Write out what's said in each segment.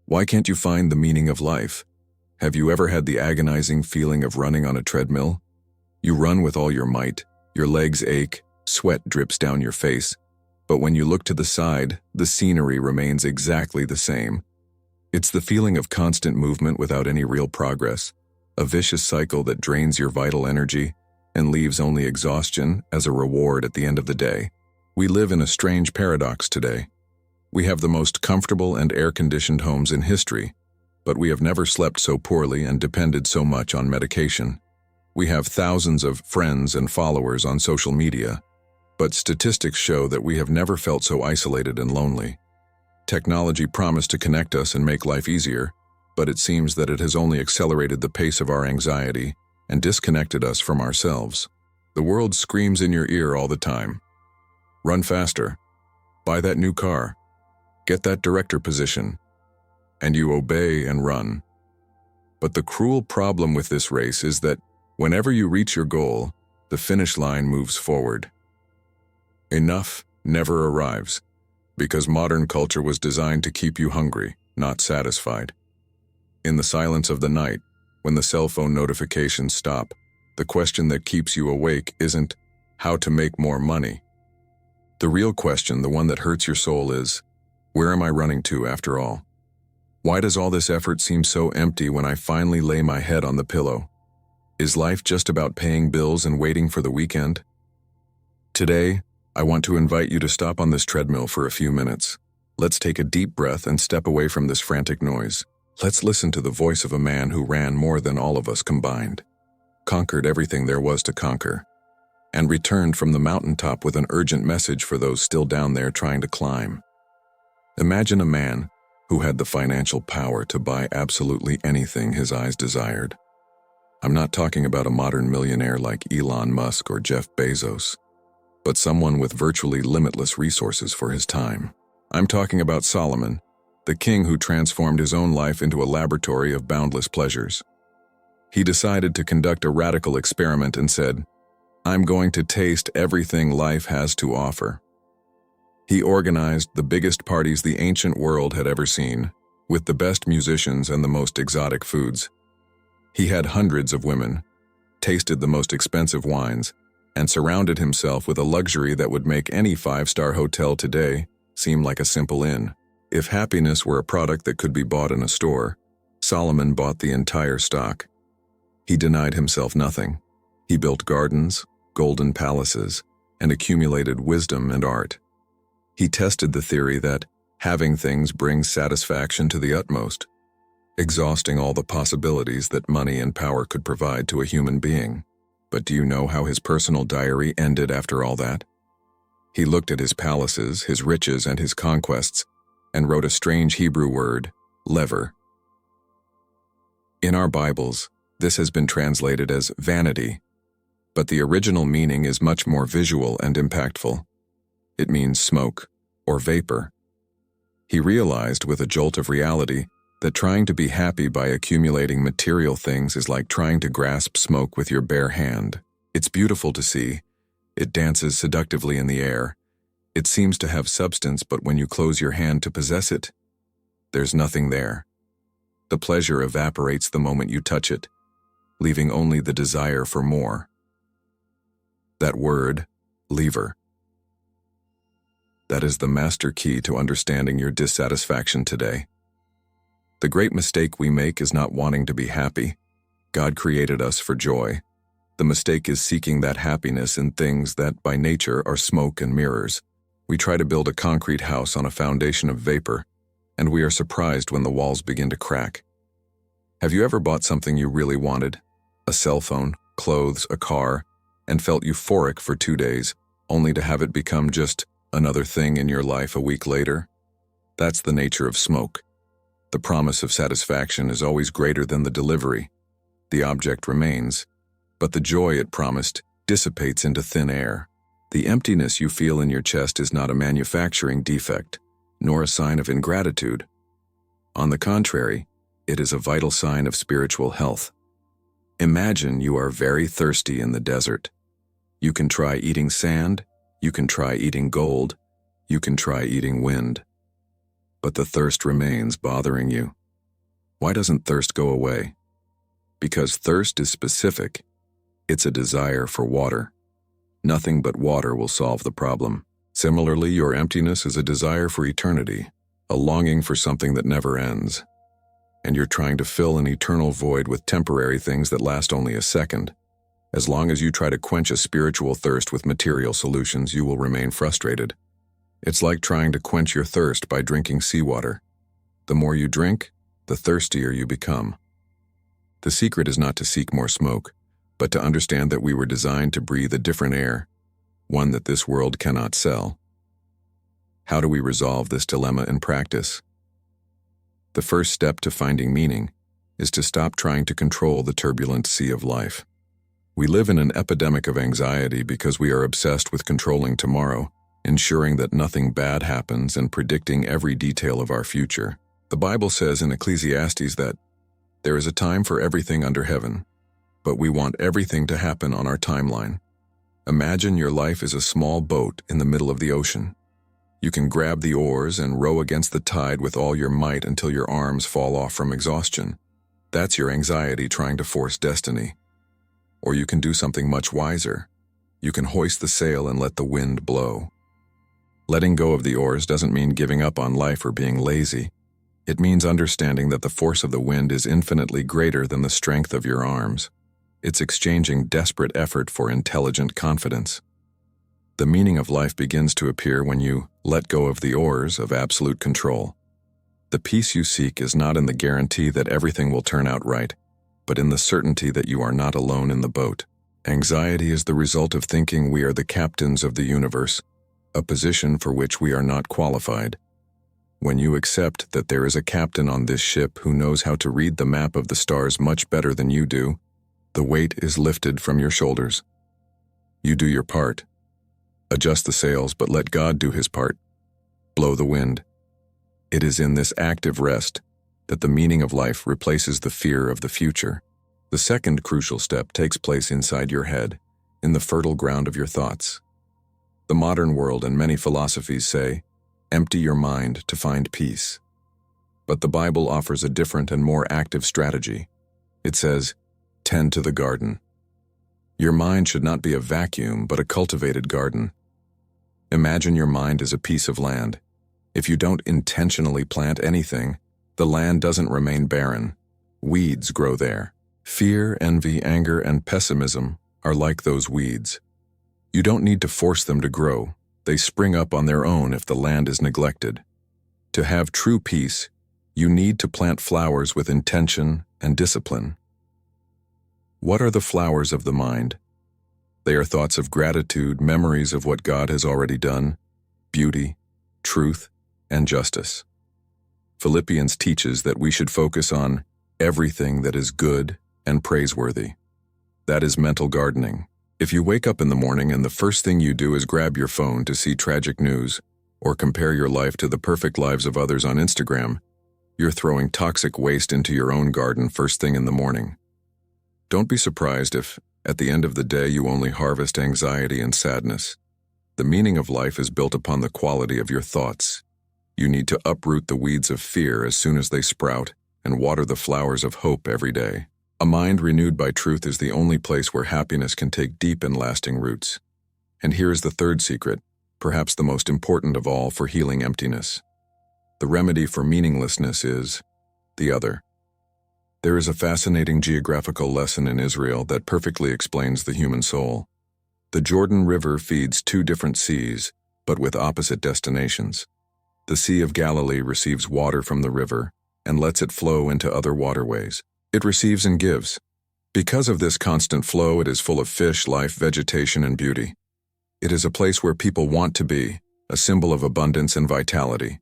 Why can't you find the meaning of life? Have you ever had the agonizing feeling of running on a treadmill? You run with all your might, your legs ache, sweat drips down your face, but when you look to the side, the scenery remains exactly the same. It's the feeling of constant movement without any real progress, a vicious cycle that drains your vital energy and leaves only exhaustion as a reward at the end of the day. We live in a strange paradox today. We have the most comfortable and air-conditioned homes in history, but we have never slept so poorly and depended so much on medication. We have thousands of friends and followers on social media, but statistics show that we have never felt so isolated and lonely. Technology promised to connect us and make life easier, but it seems that it has only accelerated the pace of our anxiety and disconnected us from ourselves. The world screams in your ear all the time. Run faster. Buy that new car. Get that director position. And you obey and run. But the cruel problem with this race is that whenever you reach your goal, the finish line moves forward. Enough never arrives, because modern culture was designed to keep you hungry, not satisfied. In the silence of the night, when the cell phone notifications stop, the question that keeps you awake isn't how to make more money. The real question, the one that hurts your soul, is, where am I running to after all? Why does all this effort seem so empty when I finally lay my head on the pillow? Is life just about paying bills and waiting for the weekend? Today, I want to invite you to stop on this treadmill for a few minutes. Let's take a deep breath and step away from this frantic noise. Let's listen to the voice of a man who ran more than all of us combined, conquered everything there was to conquer, and returned from the mountaintop with an urgent message for those still down there trying to climb. Imagine a man who had the financial power to buy absolutely anything his eyes desired. I'm not talking about a modern millionaire like Elon Musk or Jeff Bezos, but someone with virtually limitless resources for his time. I'm talking about Solomon, the king who transformed his own life into a laboratory of boundless pleasures. He decided to conduct a radical experiment and said, "I'm going to taste everything life has to offer." He organized the biggest parties the ancient world had ever seen, with the best musicians and the most exotic foods. He had hundreds of women, tasted the most expensive wines, and surrounded himself with a luxury that would make any five-star hotel today seem like a simple inn. If happiness were a product that could be bought in a store, Solomon bought the entire stock. He denied himself nothing. He built gardens, golden palaces, and accumulated wisdom and art. He tested the theory that having things brings satisfaction to the utmost, exhausting all the possibilities that money and power could provide to a human being. But do you know how his personal diary ended after all that? He looked at his palaces, his riches, and his conquests, and wrote a strange Hebrew word, lever. In our Bibles, this has been translated as vanity, but the original meaning is much more visual and impactful. It means smoke or vapor. He realized with a jolt of reality that trying to be happy by accumulating material things is like trying to grasp smoke with your bare hand. It's beautiful to see. It dances seductively in the air. It seems to have substance, but when you close your hand to possess it, there's nothing there. The pleasure evaporates the moment you touch it, leaving only the desire for more. That word, lever. That is the master key to understanding your dissatisfaction today. The great mistake we make is not wanting to be happy. God created us for joy. The mistake is seeking that happiness in things that, by nature, are smoke and mirrors. We try to build a concrete house on a foundation of vapor, and we are surprised when the walls begin to crack. Have you ever bought something you really wanted? A cell phone, clothes, a car, and felt euphoric for 2 days, only to have it become just another thing in your life a week later? That's the nature of smoke. The promise of satisfaction is always greater than the delivery. The object remains, but the joy it promised dissipates into thin air. The emptiness you feel in your chest is not a manufacturing defect, nor a sign of ingratitude. On the contrary, it is a vital sign of spiritual health. Imagine you are very thirsty in the desert. You can try eating sand, you can try eating gold, you can try eating wind. But the thirst remains bothering you. Why doesn't thirst go away? Because thirst is specific. It's a desire for water. Nothing but water will solve the problem. Similarly, your emptiness is a desire for eternity, a longing for something that never ends. And you're trying to fill an eternal void with temporary things that last only a second. As long as you try to quench a spiritual thirst with material solutions, you will remain frustrated. It's like trying to quench your thirst by drinking seawater. The more you drink, the thirstier you become. The secret is not to seek more smoke, but to understand that we were designed to breathe a different air, one that this world cannot sell. How do we resolve this dilemma in practice? The first step to finding meaning is to stop trying to control the turbulent sea of life. We live in an epidemic of anxiety because we are obsessed with controlling tomorrow, ensuring that nothing bad happens and predicting every detail of our future. The Bible says in Ecclesiastes that there is a time for everything under heaven, but we want everything to happen on our timeline. Imagine your life is a small boat in the middle of the ocean. You can grab the oars and row against the tide with all your might until your arms fall off from exhaustion. That's your anxiety trying to force destiny. Or you can do something much wiser. You can hoist the sail and let the wind blow. Letting go of the oars doesn't mean giving up on life or being lazy. It means understanding that the force of the wind is infinitely greater than the strength of your arms. It's exchanging desperate effort for intelligent confidence. The meaning of life begins to appear when you let go of the oars of absolute control. The peace you seek is not in the guarantee that everything will turn out right, but in the certainty that you are not alone in the boat. Anxiety is the result of thinking we are the captains of the universe, a position for which we are not qualified. When you accept that there is a captain on this ship who knows how to read the map of the stars much better than you do, the weight is lifted from your shoulders. You do your part. Adjust the sails, but let God do his part. Blow the wind. It is in this active rest that the meaning of life replaces the fear of the future. The second crucial step takes place inside your head, in the fertile ground of your thoughts. The modern world and many philosophies say, empty your mind to find peace. But the Bible offers a different and more active strategy. It says, tend to the garden. Your mind should not be a vacuum, but a cultivated garden. Imagine your mind as a piece of land. If you don't intentionally plant anything, the land doesn't remain barren. Weeds grow there. Fear, envy, anger, and pessimism are like those weeds. You don't need to force them to grow. They spring up on their own if the land is neglected. To have true peace, you need to plant flowers with intention and discipline. What are the flowers of the mind? They are thoughts of gratitude, memories of what God has already done, beauty, truth, and justice. Philippians teaches that we should focus on everything that is good and praiseworthy. That is mental gardening. If you wake up in the morning and the first thing you do is grab your phone to see tragic news or compare your life to the perfect lives of others on Instagram, you're throwing toxic waste into your own garden first thing in the morning. Don't be surprised if, at the end of the day, you only harvest anxiety and sadness. The meaning of life is built upon the quality of your thoughts. You need to uproot the weeds of fear as soon as they sprout and water the flowers of hope every day. A mind renewed by truth is the only place where happiness can take deep and lasting roots. And here is the third secret, perhaps the most important of all for healing emptiness. The remedy for meaninglessness is the other. There is a fascinating geographical lesson in Israel that perfectly explains the human soul. The Jordan River feeds two different seas, but with opposite destinations. The Sea of Galilee receives water from the river and lets it flow into other waterways. It receives and gives. Because of this constant flow, it is full of fish, life, vegetation, and beauty. It is a place where people want to be, a symbol of abundance and vitality.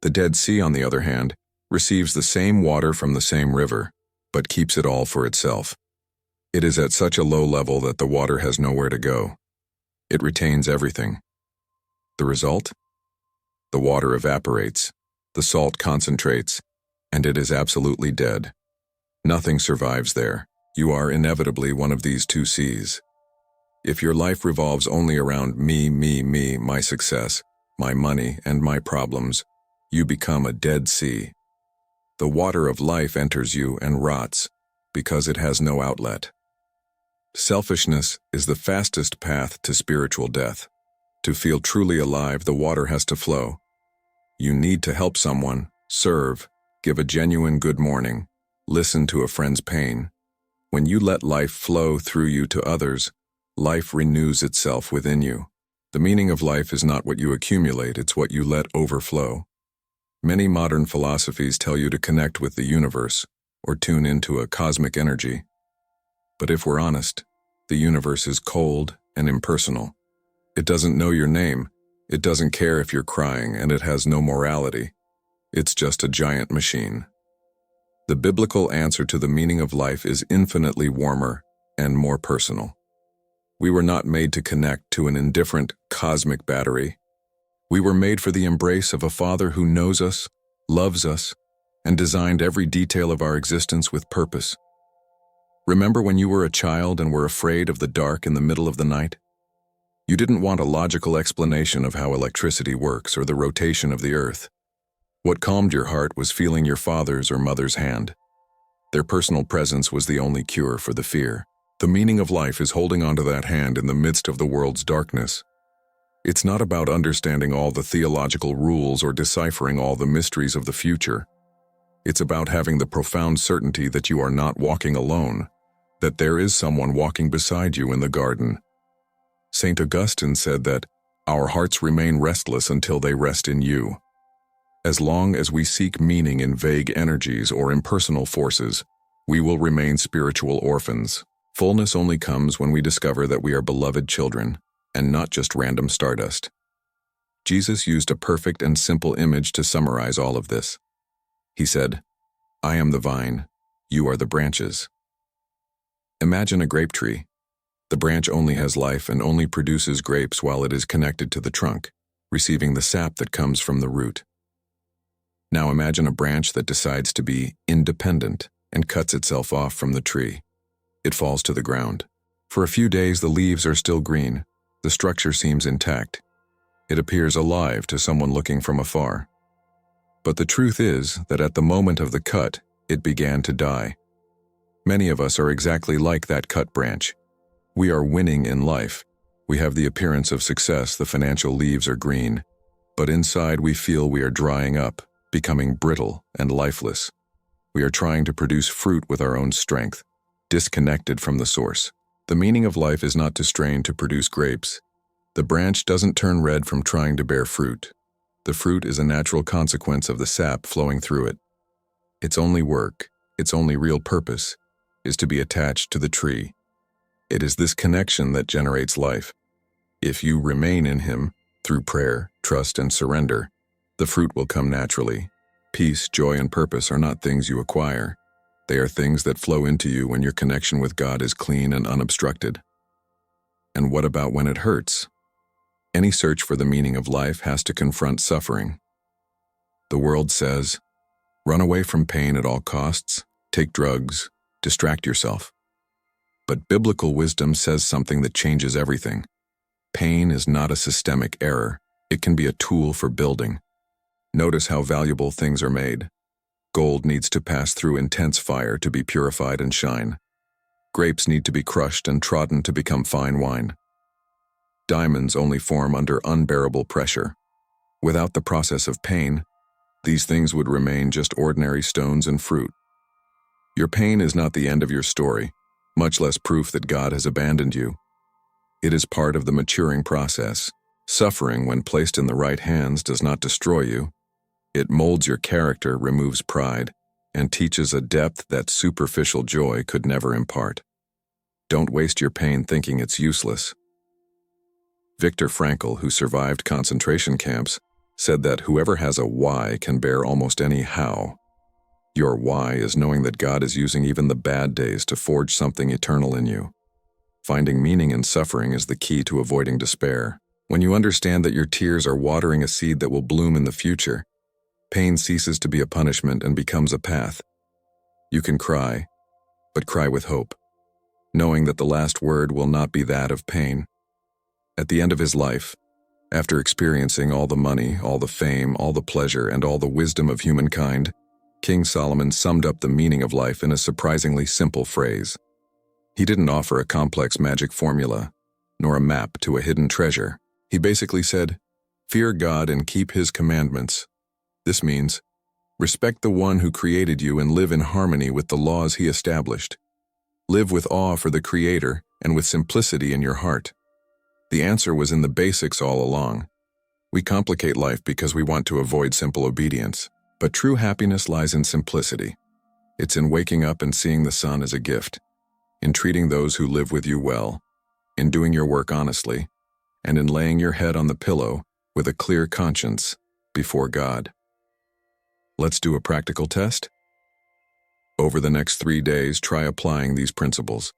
The Dead Sea, on the other hand, receives the same water from the same river, but keeps it all for itself. It is at such a low level that the water has nowhere to go. It retains everything. The result? The water evaporates, the salt concentrates, and it is absolutely dead. Nothing survives there. You are inevitably one of these two seas. If your life revolves only around me, my success, my money, and my problems, you become a dead sea. The water of life enters you and rots because it has no outlet. Selfishness is the fastest path to spiritual death. To feel truly alive, the water has to flow. You need to help someone, serve, give a genuine good morning, listen to a friend's pain. When you let life flow through you to others, life renews itself within you. The meaning of life is not what you accumulate, it's what you let overflow. Many modern philosophies tell you to connect with the universe or tune into a cosmic energy. But if we're honest, the universe is cold and impersonal. It doesn't know your name, it doesn't care if you're crying, and it has no morality. It's just a giant machine. The biblical answer to the meaning of life is infinitely warmer and more personal. We were not made to connect to an indifferent cosmic battery. We were made for the embrace of a Father who knows us, loves us, and designed every detail of our existence with purpose. Remember when you were a child and were afraid of the dark in the middle of the night? You didn't want a logical explanation of how electricity works or the rotation of the earth. What calmed your heart was feeling your father's or mother's hand. Their personal presence was the only cure for the fear. The meaning of life is holding onto that hand in the midst of the world's darkness. It's not about understanding all the theological rules or deciphering all the mysteries of the future. It's about having the profound certainty that you are not walking alone, that there is someone walking beside you in the garden. St. Augustine said that our hearts remain restless until they rest in you. As long as we seek meaning in vague energies or impersonal forces, we will remain spiritual orphans. Fullness only comes when we discover that we are beloved children, and not just random stardust. Jesus used a perfect and simple image to summarize all of this. He said, "I am the vine, you are the branches." Imagine a grape tree. The branch only has life and only produces grapes while it is connected to the trunk, receiving the sap that comes from the root. Now imagine a branch that decides to be independent and cuts itself off from the tree. It falls to the ground. For a few days, the leaves are still green. The structure seems intact. It appears alive to someone looking from afar. But the truth is that at the moment of the cut, it began to die. Many of us are exactly like that cut branch. We are winning in life. We have the appearance of success, the financial leaves are green. But inside we feel we are drying up, becoming brittle and lifeless. We are trying to produce fruit with our own strength, disconnected from the source. The meaning of life is not to strain to produce grapes. The branch doesn't turn red from trying to bear fruit. The fruit is a natural consequence of the sap flowing through it. Its only work, its only real purpose, is to be attached to the tree. It is this connection that generates life. If you remain in Him, through prayer, trust, and surrender, the fruit will come naturally. Peace, joy, and purpose are not things you acquire. They are things that flow into you when your connection with God is clean and unobstructed. And what about when it hurts? Any search for the meaning of life has to confront suffering. The world says, run away from pain at all costs, take drugs, distract yourself. But biblical wisdom says something that changes everything. Pain is not a systemic error. It can be a tool for building. Notice how valuable things are made. Gold needs to pass through intense fire to be purified and shine. Grapes need to be crushed and trodden to become fine wine. Diamonds only form under unbearable pressure. Without the process of pain, these things would remain just ordinary stones and fruit. Your pain is not the end of your story, much less proof that God has abandoned you. It is part of the maturing process. Suffering, when placed in the right hands, does not destroy you. It molds your character, removes pride, and teaches a depth that superficial joy could never impart. Don't waste your pain thinking it's useless. Viktor Frankl, who survived concentration camps, said that whoever has a why can bear almost any how. Your why is knowing that God is using even the bad days to forge something eternal in you. Finding meaning in suffering is the key to avoiding despair. When you understand that your tears are watering a seed that will bloom in the future, pain ceases to be a punishment and becomes a path. You can cry, but cry with hope, knowing that the last word will not be that of pain. At the end of his life, after experiencing all the money, all the fame, all the pleasure, and all the wisdom of humankind, King Solomon summed up the meaning of life in a surprisingly simple phrase. He didn't offer a complex magic formula, nor a map to a hidden treasure. He basically said, "Fear God and keep His commandments." This means, respect the one who created you and live in harmony with the laws He established. Live with awe for the Creator and with simplicity in your heart. The answer was in the basics all along. We complicate life because we want to avoid simple obedience, but true happiness lies in simplicity. It's in waking up and seeing the sun as a gift, in treating those who live with you well, in doing your work honestly, and in laying your head on the pillow with a clear conscience before God. Let's do a practical test. Over the next 3 days, try applying these principles.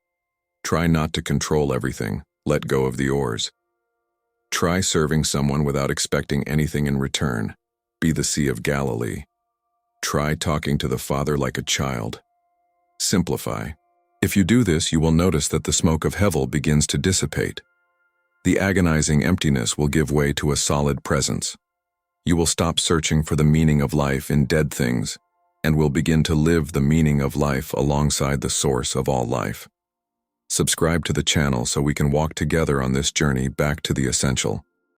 Try not to control everything. Let go of the oars. Try serving someone without expecting anything in return. Be the Sea of Galilee. Try talking to the Father like a child. Simplify. If you do this, you will notice that the smoke of Hevel begins to dissipate. The agonizing emptiness will give way to a solid presence. You will stop searching for the meaning of life in dead things and will begin to live the meaning of life alongside the source of all life. Subscribe to the channel so we can walk together on this journey back to the essential.